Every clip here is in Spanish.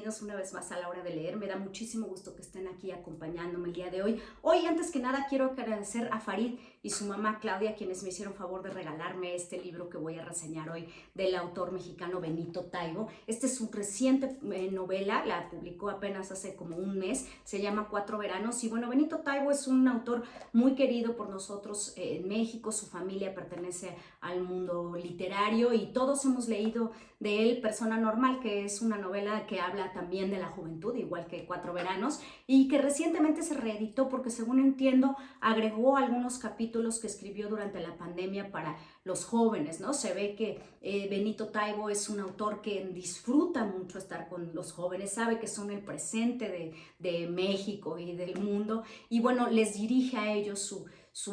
bienvenidos una vez más a La Hora de Leer. Me da muchísimo gusto que estén aquí acompañándome el día de hoy. Hoy, antes que nada, quiero agradecer a Farid y su mamá Claudia, quienes me hicieron favor de regalarme este libro que voy a reseñar hoy del autor mexicano Benito Taibo. Este es su reciente novela, la publicó apenas hace como un mes, se llama Cuatro Veranos. Y bueno, Benito Taibo es un autor muy querido por nosotros en México. Su familia pertenece al mundo literario y todos hemos leído de él Persona Normal, que es una novela que habla también de la juventud, igual que Cuatro Veranos, y que recientemente se reeditó porque, según entiendo, agregó algunos capítulos que escribió durante la pandemia para los jóvenes, ¿no? Se ve que Benito Taibo es un autor que disfruta mucho estar con los jóvenes, sabe que son el presente de México y del mundo, y bueno, les dirige a ellos su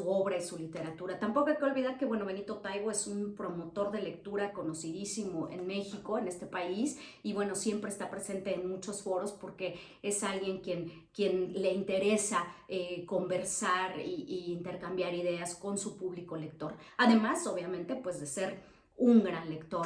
obra y su literatura. Tampoco hay que olvidar que, bueno, Benito Taibo es un promotor de lectura conocidísimo en México, en este país, y bueno, siempre está presente en muchos foros porque es alguien quien le interesa conversar y intercambiar ideas con su público lector. Además, obviamente, pues de ser un gran lector,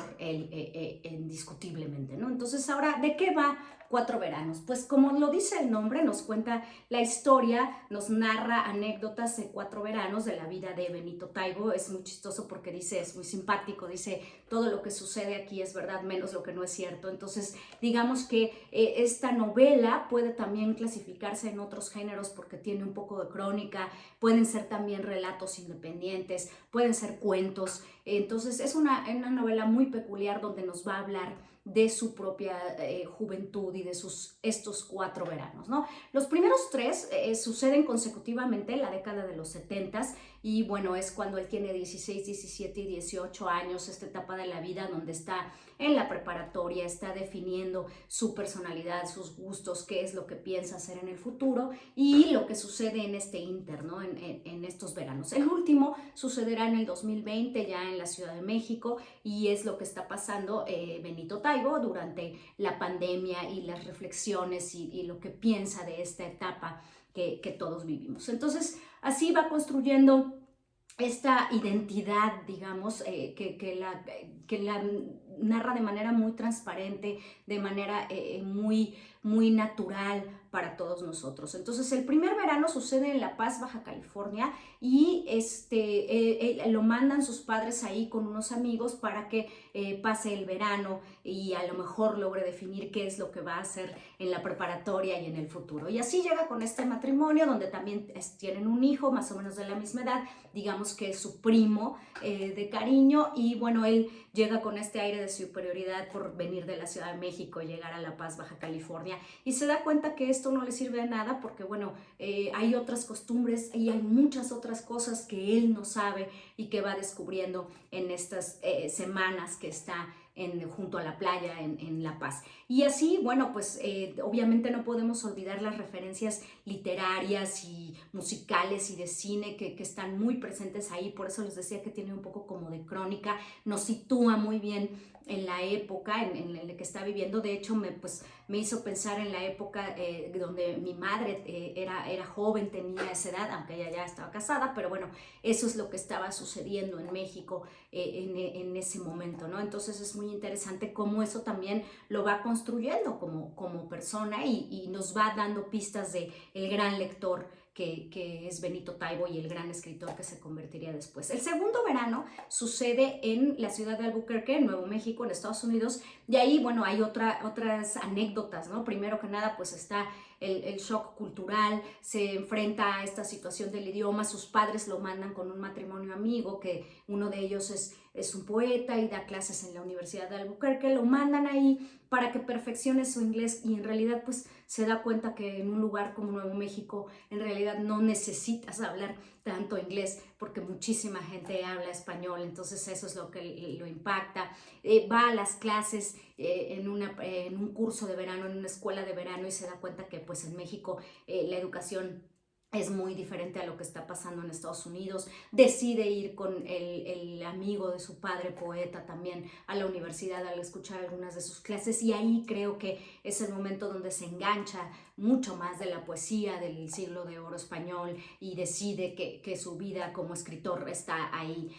indiscutiblemente, ¿no? Entonces, ahora, ¿de qué va Cuatro Veranos? Pues como lo dice el nombre, nos cuenta la historia, nos narra anécdotas de cuatro veranos de la vida de Benito Taibo. Es muy chistoso porque dice, es muy simpático, dice, todo lo que sucede aquí es verdad, menos lo que no es cierto. Entonces, digamos que esta novela puede también clasificarse en otros géneros porque tiene un poco de crónica, pueden ser también relatos independientes, pueden ser cuentos. Entonces, es una novela muy peculiar donde nos va a hablar de su propia juventud y de estos cuatro veranos, ¿no? Los primeros tres suceden consecutivamente en la década de los 70s y bueno, es cuando él tiene 16, 17 y 18 años, esta etapa de la vida donde está en la preparatoria, está definiendo su personalidad, sus gustos, qué es lo que piensa hacer en el futuro y lo que sucede en este inter, ¿no? En estos veranos. El último sucederá en el 2020 ya en la Ciudad de México y es lo que está pasando Benito Taibo durante la pandemia y las reflexiones y lo que piensa de esta etapa que todos vivimos. Entonces, así va construyendo esta identidad, digamos, que la narra de manera muy transparente, de manera muy natural para todos nosotros. Entonces, el primer verano sucede en La Paz, Baja California, y lo mandan sus padres ahí con unos amigos para que pase el verano y a lo mejor logre definir qué es lo que va a hacer en la preparatoria y en el futuro. Y así llega con este matrimonio donde también tienen un hijo más o menos de la misma edad, digamos que es su primo de cariño, y bueno, él llega con este aire de superioridad por venir de la Ciudad de México, llegar a La Paz, Baja California, y se da cuenta que esto no le sirve de nada porque bueno, hay otras costumbres y hay muchas otras cosas que él no sabe y que va descubriendo en estas semanas que está junto a la playa en La Paz. Y así, bueno, pues obviamente no podemos olvidar las referencias literarias y musicales y de cine que están muy presentes ahí, por eso les decía que tiene un poco como de crónica, nos sitúa muy bien en la época en la que está viviendo. De hecho, me hizo pensar en la época donde mi madre era joven, tenía esa edad, aunque ella ya estaba casada, pero bueno, eso es lo que estaba sucediendo en México en ese momento, ¿no? Entonces es muy interesante cómo eso también lo va construyendo como persona y nos va dando pistas de el gran lector que es Benito Taibo y el gran escritor que se convertiría después. El segundo verano sucede en la ciudad de Albuquerque, en Nuevo México, en Estados Unidos, y ahí, bueno, hay otras anécdotas, ¿no? Primero que nada, pues está el shock cultural, se enfrenta a esta situación del idioma, sus padres lo mandan con un matrimonio amigo, que uno de ellos es un poeta y da clases en la Universidad de Albuquerque, lo mandan ahí para que perfeccione su inglés y en realidad pues se da cuenta que en un lugar como Nuevo México en realidad no necesitas hablar tanto inglés porque muchísima gente habla español, entonces eso es lo que lo impacta. Va a las clases en un curso de verano, en una escuela de verano y se da cuenta que pues en México la educación es muy diferente a lo que está pasando en Estados Unidos. Decide ir con el amigo de su padre, poeta, también a la universidad al escuchar algunas de sus clases y ahí creo que es el momento donde se engancha mucho más de la poesía del siglo de oro español y decide que su vida como escritor está ahí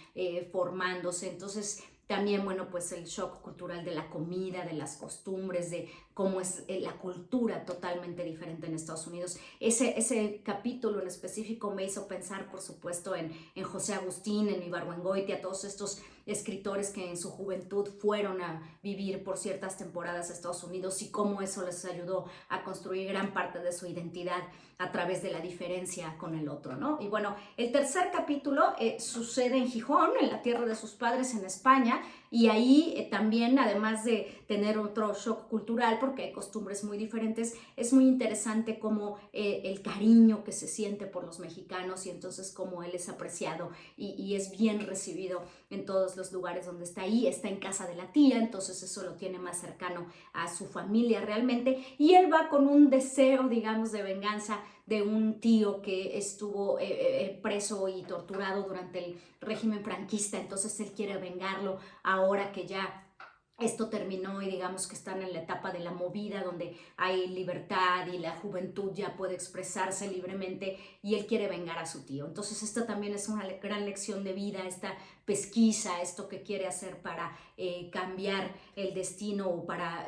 formándose. Entonces También, bueno, pues el shock cultural de la comida, de las costumbres, de cómo es la cultura totalmente diferente en Estados Unidos. Ese capítulo en específico me hizo pensar, por supuesto, en José Agustín, en Ibargüengoitia, todos estos escritores que en su juventud fueron a vivir por ciertas temporadas a Estados Unidos y cómo eso les ayudó a construir gran parte de su identidad a través de la diferencia con el otro, ¿no? Y bueno, el tercer capítulo sucede en Gijón, en la tierra de sus padres en España, y ahí también, además de tener otro shock cultural, porque hay costumbres muy diferentes, es muy interesante cómo el cariño que se siente por los mexicanos y entonces cómo él es apreciado y es bien recibido en todos los lugares donde está ahí. Está en casa de la tía, entonces eso lo tiene más cercano a su familia realmente, y él va con un deseo, digamos, de venganza de un tío que estuvo preso y torturado durante el régimen franquista, entonces él quiere vengarlo ahora que ya esto terminó y digamos que están en la etapa de la movida donde hay libertad y la juventud ya puede expresarse libremente y él quiere vengar a su tío. Entonces esta también es una gran lección de vida, esta pesquisa, esto que quiere hacer para cambiar el destino o para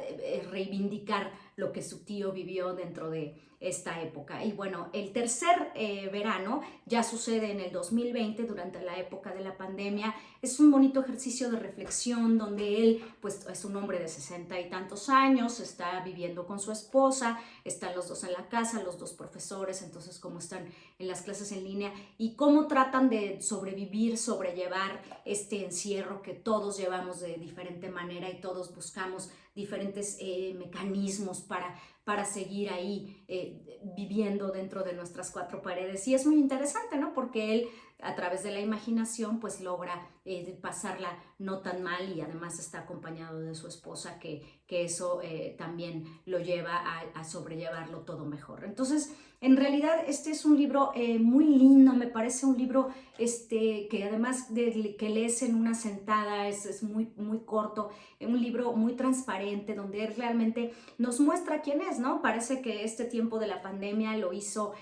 reivindicar lo que su tío vivió dentro de esta época. Y bueno, el tercer verano ya sucede en el 2020, durante la época de la pandemia. Es un bonito ejercicio de reflexión donde él, pues es un hombre de 60 y tantos años, está viviendo con su esposa, están los dos en la casa, los dos profesores, entonces cómo están en las clases en línea y cómo tratan de sobrevivir, sobrellevar este encierro que todos llevamos de diferente manera y todos buscamos diferentes mecanismos para seguir ahí viviendo dentro de nuestras cuatro paredes. Y es muy interesante, ¿no? Porque él a través de la imaginación pues logra pasarla no tan mal y además está acompañado de su esposa que eso también lo lleva a sobrellevarlo todo mejor. Entonces, en realidad este es un libro muy lindo, me parece un libro que además de que lees en una sentada, es muy, muy corto, un libro muy transparente donde él realmente nos muestra quién es, ¿no? Parece que este tiempo de la pandemia lo hizo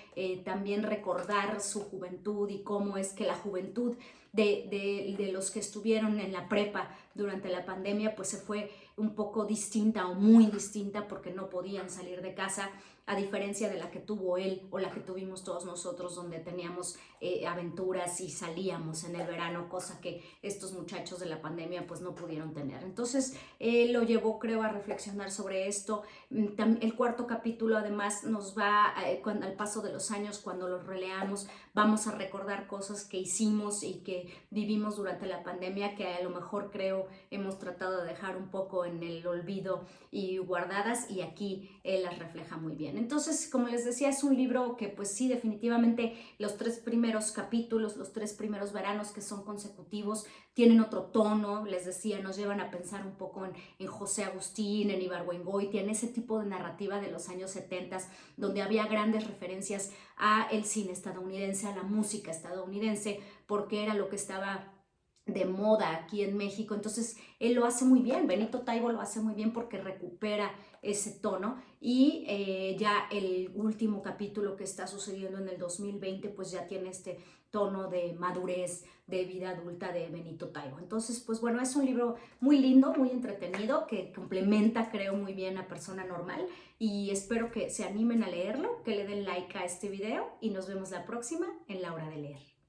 también recordar su juventud y cómo es que la juventud de los que estuvieron en la prepa durante la pandemia pues se fue un poco distinta o muy distinta porque no podían salir de casa, a diferencia de la que tuvo él o la que tuvimos todos nosotros, donde teníamos aventuras y salíamos en el verano, cosa que estos muchachos de la pandemia pues no pudieron tener. Entonces lo llevó, creo, a reflexionar sobre esto. El cuarto capítulo además nos va, al paso de los años, cuando los releamos, vamos a recordar cosas que hicimos y que vivimos durante la pandemia que a lo mejor, creo, hemos tratado de dejar un poco en el olvido y guardadas, y aquí él las refleja muy bien. Entonces, como les decía, es un libro que pues sí, definitivamente los tres primeros capítulos, los tres primeros veranos que son consecutivos, tienen otro tono, les decía, nos llevan a pensar un poco en José Agustín, en Ibargüengoitia, en ese tipo de narrativa de los años 70, donde había grandes referencias a el cine estadounidense, a la música estadounidense, porque era lo que estaba de moda aquí en México. Entonces él lo hace muy bien, Benito Taibo lo hace muy bien porque recupera ese tono, y ya el último capítulo que está sucediendo en el 2020 pues ya tiene este tono de madurez, de vida adulta de Benito Taibo. Entonces, pues bueno, es un libro muy lindo, muy entretenido, que complementa, creo, muy bien a Persona Normal, y espero que se animen a leerlo, que le den like a este video y nos vemos la próxima en La Hora de Leer.